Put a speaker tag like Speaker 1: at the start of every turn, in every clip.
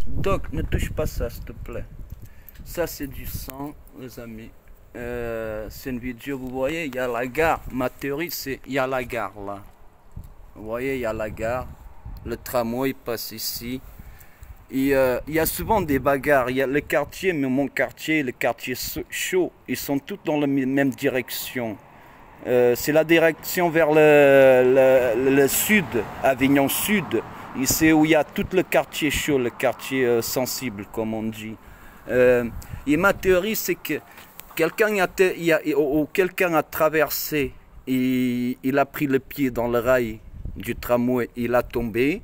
Speaker 1: Doc, ne touche pas ça, s'il te plaît. Ça, c'est du sang, les amis. C'est une vidéo, vous voyez, il y a la gare. Ma théorie, c'est il y a la gare là. Vous voyez, il y a la gare. Le tramway passe ici. Et, il y a souvent des bagarres. Il y a le quartier, mais mon quartier, le quartier chaud, ils sont tous dans la même direction. C'est la direction vers le sud, Avignon Sud. Et c'est où il y a tout le quartier chaud, le quartier sensible, comme on dit. Et ma théorie, c'est que quelqu'un a traversé, et il a pris le pied dans le rail du tramway, il a tombé,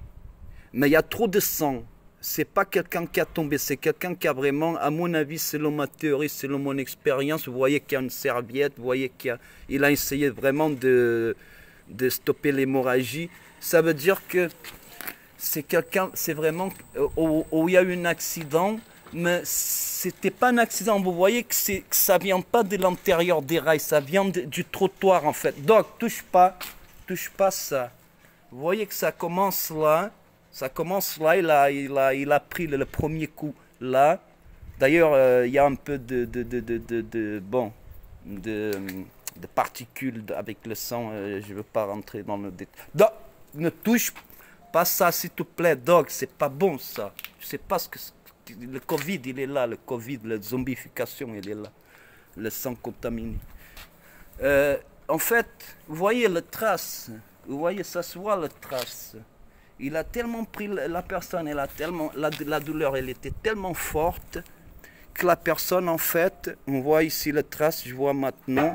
Speaker 1: mais il y a trop de sang. C'est pas quelqu'un qui a tombé, c'est quelqu'un qui a vraiment, à mon avis, selon ma théorie, selon mon expérience, vous voyez qu'il y a une serviette, vous voyez qu'il a essayé vraiment de stopper l'hémorragie. Ça veut dire que c'est quelqu'un, c'est vraiment où il y a eu un accident, mais c'était pas un accident. Vous voyez que ça vient pas de l'intérieur des rails, ça vient du trottoir en fait. Donc touche pas ça. Vous voyez que ça commence là. Ça commence là, il a pris le premier coup là. D'ailleurs, il y a un peu de particules avec le sang. Je ne veux pas rentrer dans le détail. Donc, ne touche pas ça, s'il te plaît, Doc. C'est pas bon ça. Je sais pas ce que le Covid, il est là. Le Covid, la zombification, il est là. Le sang contaminé. En fait, vous voyez le trace. Vous voyez, ça se voit le trace. Il a tellement pris la personne, elle a tellement, la douleur, elle était tellement forte que la personne, en fait, on voit ici les traces, je vois maintenant,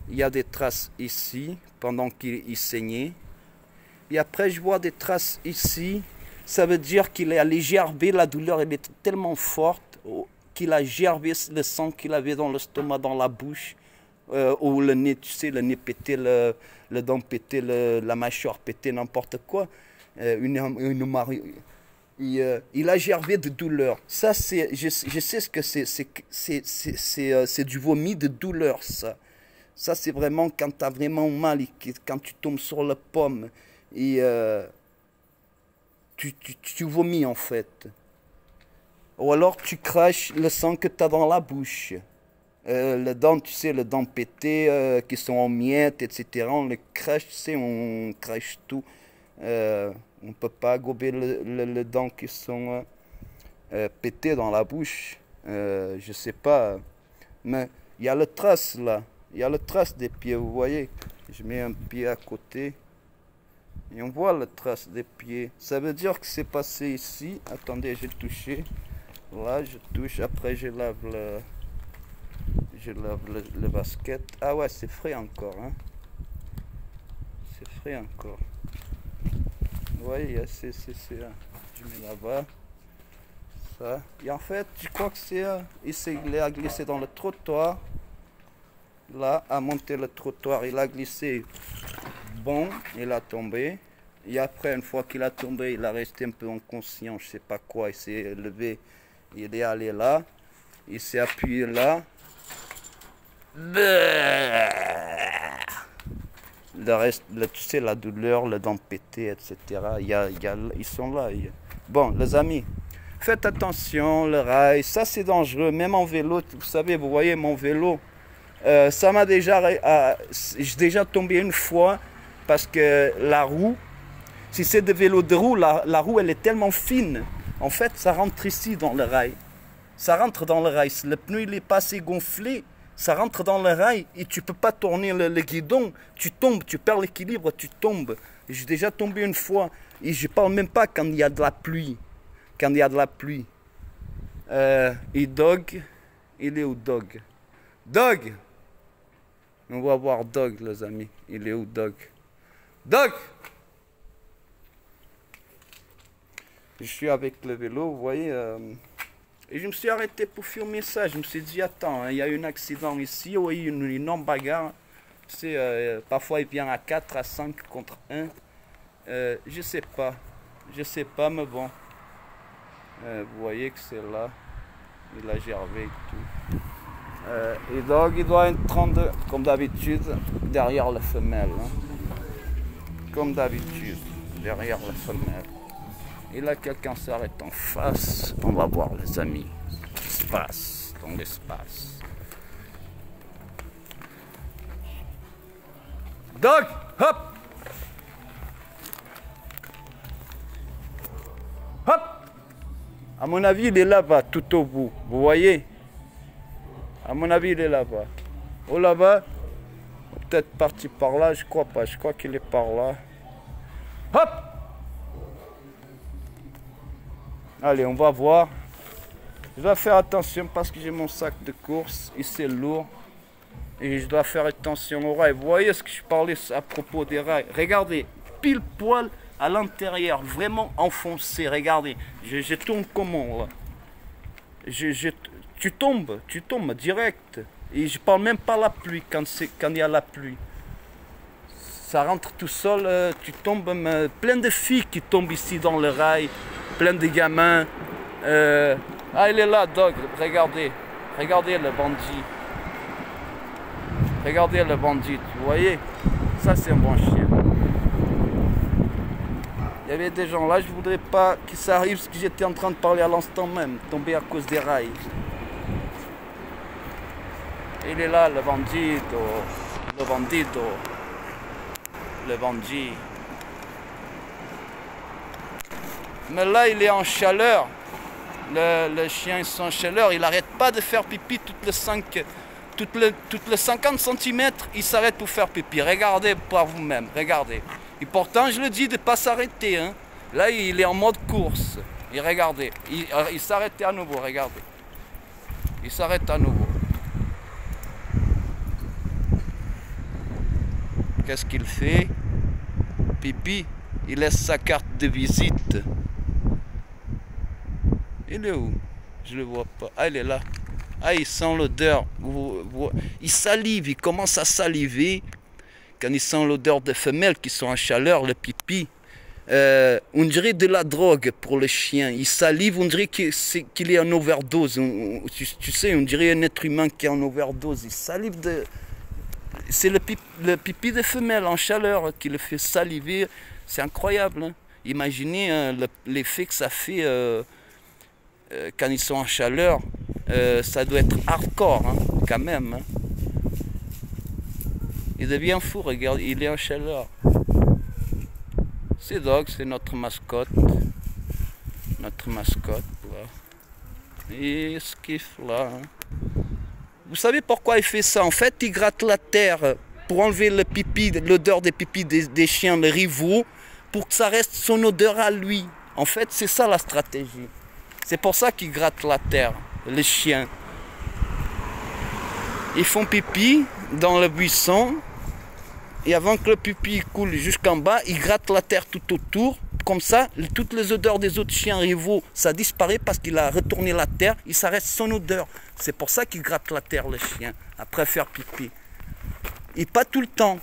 Speaker 1: il y a des traces ici, pendant qu'il saignait. Et après, je vois des traces ici, ça veut dire qu'il a gerbé, la douleur, elle était tellement forte qu'il a gerbé le sang qu'il avait dans l'estomac, dans la bouche, ou le nez, tu sais, le nez pété, le dent pété, la mâchoire pété, n'importe quoi. Il a gerbé de douleur. Ça, je sais ce que c'est du vomi de douleur, ça. Ça, c'est vraiment quand tu as vraiment mal, et quand tu tombes sur la pomme, et tu vomis, en fait. Ou alors, tu craches le sang que tu as dans la bouche. Les dents, tu sais, les dents pétées, qui sont en miettes, etc. On les crache, tu sais, on crache tout. On ne peut pas gober les dents qui sont pétées dans la bouche. Je sais pas. Mais il y a le trace là. Il y a le trace des pieds, vous voyez. Je mets un pied à côté. Et on voit le trace des pieds. Ça veut dire que c'est passé ici. Attendez, j'ai touché. Là, je touche. Après, je lave le basket. Ah ouais, c'est frais encore. Hein. C'est frais encore. Vous voyez, je mets là-bas. Ça. Et en fait, je crois que il a glissé dans le trottoir. Là, à monter le trottoir, il a glissé. Bon, il a tombé. Et après, une fois qu'il a tombé, il a resté un peu inconscient, je sais pas quoi. Il s'est levé, il est allé là. Il s'est appuyé là. Le reste, tu sais, la douleur, le dent pété, etc. Ils sont là. Bon, les amis, faites attention, le rail, ça c'est dangereux. Même en vélo, vous savez, vous voyez mon vélo, ça m'a j'ai déjà tombé une fois parce que la roue, si c'est des vélos de roue, la roue elle est tellement fine. En fait, ça rentre ici dans le rail. Ça rentre dans le rail. Le pneu il est pas assez gonflé. Ça rentre dans le rail et tu peux pas tourner le guidon. Tu tombes, tu perds l'équilibre, tu tombes. J'ai déjà tombé une fois. Et je parle même pas quand il y a de la pluie. Quand il y a de la pluie. Et Dog, il est où Dog? Dog! On va voir Dog, les amis. Il est où Dog? Dog! Je suis avec le vélo, vous voyez. Et je me suis arrêté pour filmer ça. Je me suis dit, attends, hein, il y a eu un accident ici, oui, une énorme bagarre. Tu sais, parfois il vient à 4, à 5 contre 1. Je sais pas, mais bon. Vous voyez que c'est là. Il a gervé et tout. Et donc, il doit être 32, comme d'habitude, derrière la femelle. Hein. Comme d'habitude, derrière la femelle. Et là, quelqu'un s'arrête en face. On va voir, les amis, ce qui se passe dans l'espace. Dog, hop! Hop! À mon avis, il est là-bas, tout au bout. Vous voyez? À mon avis, il est là-bas. Oh, là-bas? Peut-être parti par là, je crois pas. Je crois qu'il est par là. Hop! Allez, on va voir. Je dois faire attention parce que j'ai mon sac de course et c'est lourd. Et je dois faire attention aux rails. Vous voyez ce que je parlais à propos des rails? Regardez, pile poil à l'intérieur, vraiment enfoncé. Regardez, je tourne comment là? Tu tombes direct. Et je parle même pas la pluie quand il y a la pluie. Ça rentre tout seul, tu tombes. Plein de filles qui tombent ici dans le rail, plein de gamins. Ah, il est là, Dog. Regardez, regardez le bandit. Regardez le bandit, vous voyez? Ça, c'est un bon chien. Il y avait des gens là, je voudrais pas que ça arrive ce que j'étais en train de parler à l'instant même, tomber à cause des rails. Il est là, le bandito, le bandito, le bandit. Mais là, il est en chaleur. Le chien est en chaleur, il n'arrête pas de faire pipi toutes les 50 cm, il s'arrête pour faire pipi. Regardez par vous-même, regardez. Et pourtant, je le dis de ne pas s'arrêter. Hein. Là, il est en mode course. Et regardez, il s'arrête à nouveau, regardez. Il s'arrête à nouveau. Qu'est-ce qu'il fait? Pipi, il laisse sa carte de visite. Il est où? Je ne le vois pas. Ah, il est là. Ah, il sent l'odeur. Il salive, il commence à saliver. Quand il sent l'odeur des femelles qui sont en chaleur, le pipi. On dirait de la drogue pour le chien. Il salive, on dirait qu'il est en overdose. Tu sais, on dirait un être humain qui est en overdose. Il salive de... C'est le pipi des femelles en chaleur qui le fait saliver. C'est incroyable. Hein? Imaginez l'effet que ça fait quand ils sont en chaleur. Ça doit être hardcore, hein, quand même. Hein. Il devient fou, regarde, il est en chaleur. C'est Dog, c'est notre mascotte. Notre mascotte, là. Et il se kiffe, là. Hein. Vous savez pourquoi il fait ça? En fait, il gratte la terre pour enlever le pipi, l'odeur des pipis des chiens, les rivaux, pour que ça reste son odeur à lui. En fait, c'est ça la stratégie. C'est pour ça qu'il gratte la terre, les chiens. Ils font pipi dans le buisson, et avant que le pipi coule jusqu'en bas, ils grattent la terre tout autour. Comme ça, toutes les odeurs des autres chiens rivaux, ça disparaît parce qu'il a retourné la terre, et ça reste son odeur. C'est pour ça qu'il gratte la terre, le chien, après faire pipi. Et pas tout le temps,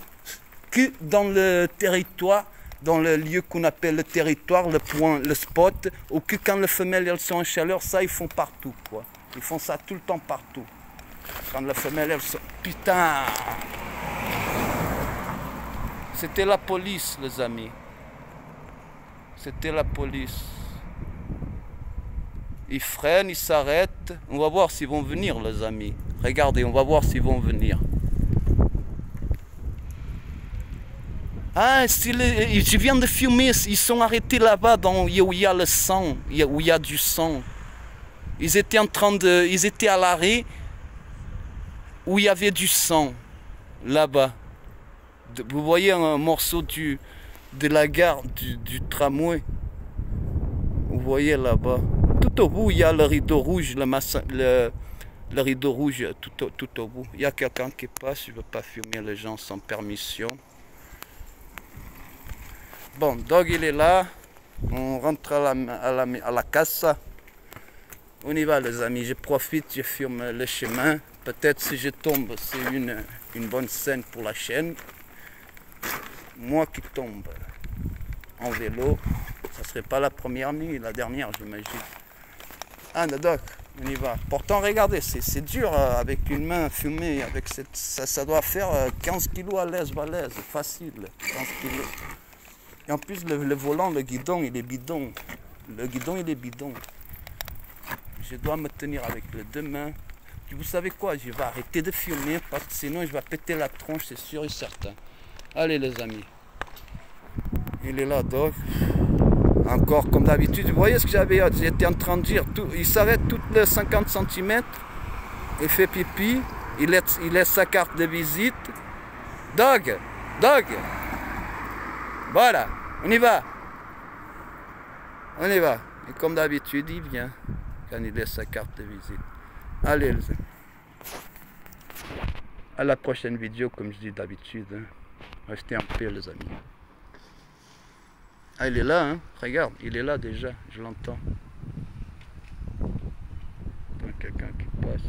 Speaker 1: que dans le territoire, dans le lieu qu'on appelle le territoire, le point, le spot, ou que quand les femelles elles sont en chaleur, ça ils font partout, quoi. Ils font ça tout le temps partout. Quand les femelles elles sont... Putain! C'était la police, les amis. C'était la police. Ils freinent, ils s'arrêtent. On va voir s'ils vont venir, les amis. Regardez, on va voir s'ils vont venir. Ah, je viens de filmer, ils sont arrêtés là-bas où il y a le sang, où il y a du sang. Ils étaient ils étaient à l'arrêt où il y avait du sang, là-bas. Vous voyez un morceau de la gare, du tramway. Vous voyez là-bas. Tout au bout, il y a le rideau rouge, le rideau rouge tout au bout. Il y a quelqu'un qui passe, je ne veux pas filmer les gens sans permission. Bon, Dog il est là, on rentre à la casa. On y va les amis, je profite, je filme le chemin. Peut-être si je tombe, c'est une bonne scène pour la chaîne. Moi qui tombe en vélo, ça ne serait pas la première nuit, la dernière j'imagine. Ah, Dog, on y va. Pourtant, regardez, c'est dur avec une main filmée, avec ça doit faire 15 kg à l'aise, facile, 15 kg. Et en plus, le volant, le guidon, il est bidon. Le guidon, il est bidon. Je dois me tenir avec les deux mains. Puis vous savez quoi, je vais arrêter de filmer parce que sinon je vais péter la tronche, c'est sûr et certain. Allez les amis. Il est là, Doc. Encore comme d'habitude. Vous voyez ce que j'étais en train de dire. Il s'arrête toutes les 50 cm. Il fait pipi. Il laisse sa carte de visite. Doc. Voilà. On y va. On y va. Et comme d'habitude, il vient quand il laisse sa carte de visite. Allez les amis. À la prochaine vidéo, comme je dis d'habitude. Hein. Restez en paix les amis. Ah, il est là, hein. Regarde, il est là déjà, je l'entends. Il y a quelqu'un qui passe.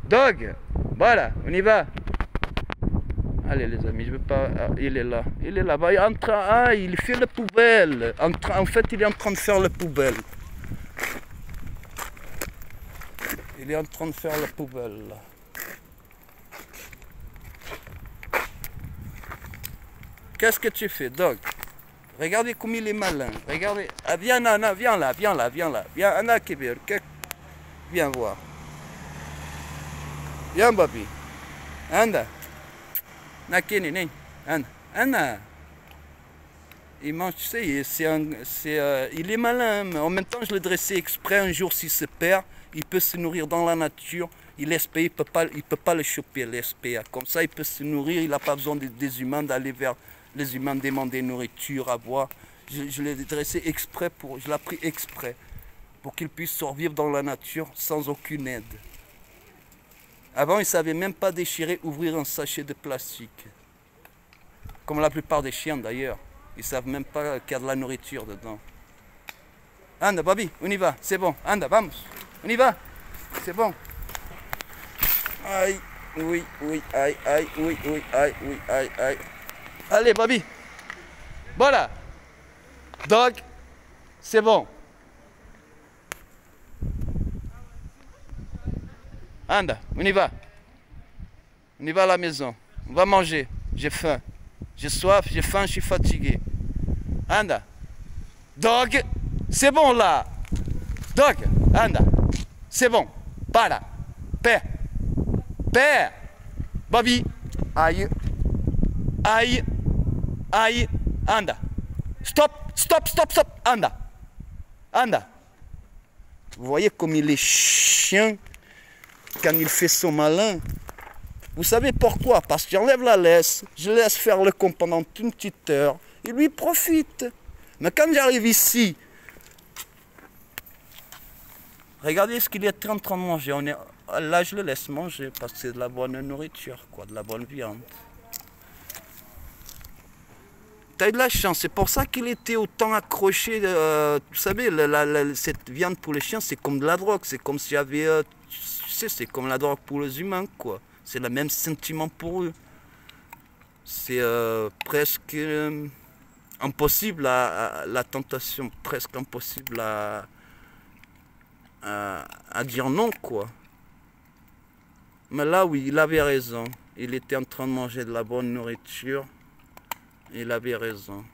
Speaker 1: Dog, voilà, on y va. Allez les amis, je veux pas. Ah, il est là, bah, il fait la poubelle. En fait, il est en train de faire la poubelle. Il est en train de faire la poubelle là. Qu'est-ce que tu fais, Dog? Regardez comme il est malin. Regardez. Ah, viens, Anna, viens là. Viens, Anna Kibir. Viens voir. Viens, Babi. Anda. Nakini, ni. Anna. Il mange, tu sais, il est malin. Mais en même temps, je l'ai dressé exprès. Un jour, s'il se perd, il peut se nourrir dans la nature. Il ne peut pas le choper, l'SPA. Comme ça, il peut se nourrir. Il n'a pas besoin des humains d'aller vers les humains demander nourriture, à boire. Je l'ai dressé exprès, je l'ai pris exprès pour qu'il puisse survivre dans la nature sans aucune aide. Avant, il ne savait même pas déchirer, ouvrir un sachet de plastique. Comme la plupart des chiens d'ailleurs. Ils ne savent même pas qu'il y a de la nourriture dedans. Anda, Babi, on y va, c'est bon. Anda, vamos, on y va, c'est bon. Aïe, oui, aïe, oui, aïe. Allez, Babi. Voilà. Dog, c'est bon. Anda, on y va. On y va à la maison. On va manger. J'ai faim. J'ai soif, j'ai faim, je suis fatigué. Anda. Dog, c'est bon là. Dog, anda. C'est bon. Para. Père. Babi. Aïe. Anda. Stop. Anda. Vous voyez comme il est chien quand il fait son malin. Vous savez pourquoi? Parce que j'enlève la laisse, je laisse faire le con pendant une petite heure, il lui profite. Mais quand j'arrive ici, regardez ce qu'il est en train de manger. Là, je le laisse manger parce que c'est de la bonne nourriture, quoi, de la bonne viande. T'as eu de la chance, c'est pour ça qu'il était autant accroché. Vous savez, cette viande pour les chiens, c'est comme de la drogue. C'est comme s'il y avait, tu sais, c'est comme la drogue pour les humains, quoi. C'est le même sentiment pour eux. C'est presque impossible la tentation, presque impossible à dire non, quoi. Mais là, oui, il avait raison. Il était en train de manger de la bonne nourriture. Il avait raison.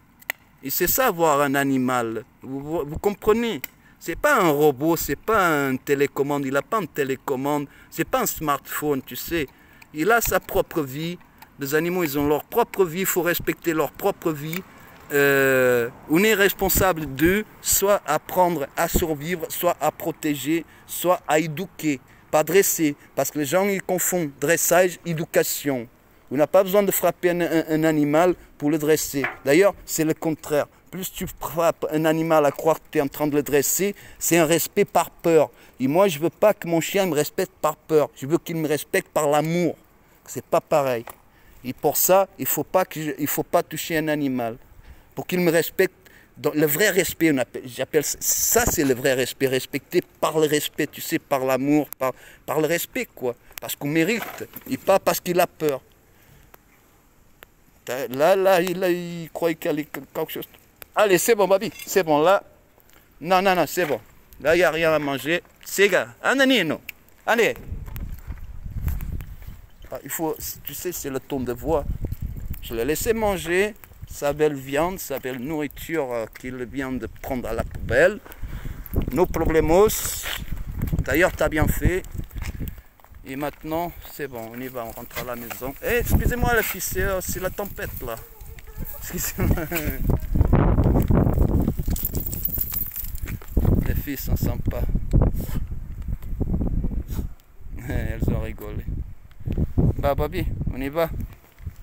Speaker 1: Et c'est ça, voir un animal. Vous comprenez? C'est pas un robot, c'est pas un télécommande. Il n'a pas une télécommande. C'est pas un smartphone, tu sais. Il a sa propre vie. Les animaux, ils ont leur propre vie. Il faut respecter leur propre vie. On est responsable d'eux, soit à apprendre à survivre, soit à protéger, soit à éduquer. Pas dresser. Parce que les gens, ils confondent dressage, éducation. On n'a pas besoin de frapper un animal pour le dresser. D'ailleurs, c'est le contraire. Plus tu frappes un animal à croire que tu es en train de le dresser, c'est un respect par peur. Et moi, je ne veux pas que mon chien me respecte par peur. Je veux qu'il me respecte par l'amour. C'est pas pareil. Et pour ça, il ne faut pas toucher un animal. Pour qu'il me respecte, le vrai respect, j'appelle ça, c'est le vrai respect. Respecter par le respect, tu sais, par l'amour, par le respect, quoi. Parce qu'on mérite, et pas parce qu'il a peur. Là, il croyait qu'il y avait quelque chose. Allez, c'est bon, Babi, c'est bon, là. Non, c'est bon. Là, il n'y a rien à manger. C'est gars, Ananino. Allez. Il faut, tu sais, c'est le ton de voix. Je l'ai laissé manger. sa belle viande, sa belle nourriture qu'il vient de prendre à la poubelle. Nos problemos. D'ailleurs, tu as bien fait. Et maintenant, c'est bon, on y va, on rentre à la maison. Eh, excusez-moi les filles, c'est la tempête là. Excusez-moi. Les filles sont sympas. Elles ont rigolé. Bah, Bobby, on y va.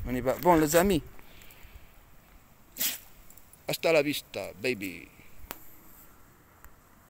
Speaker 1: On y va. Bon, les amis. Hasta la vista, baby.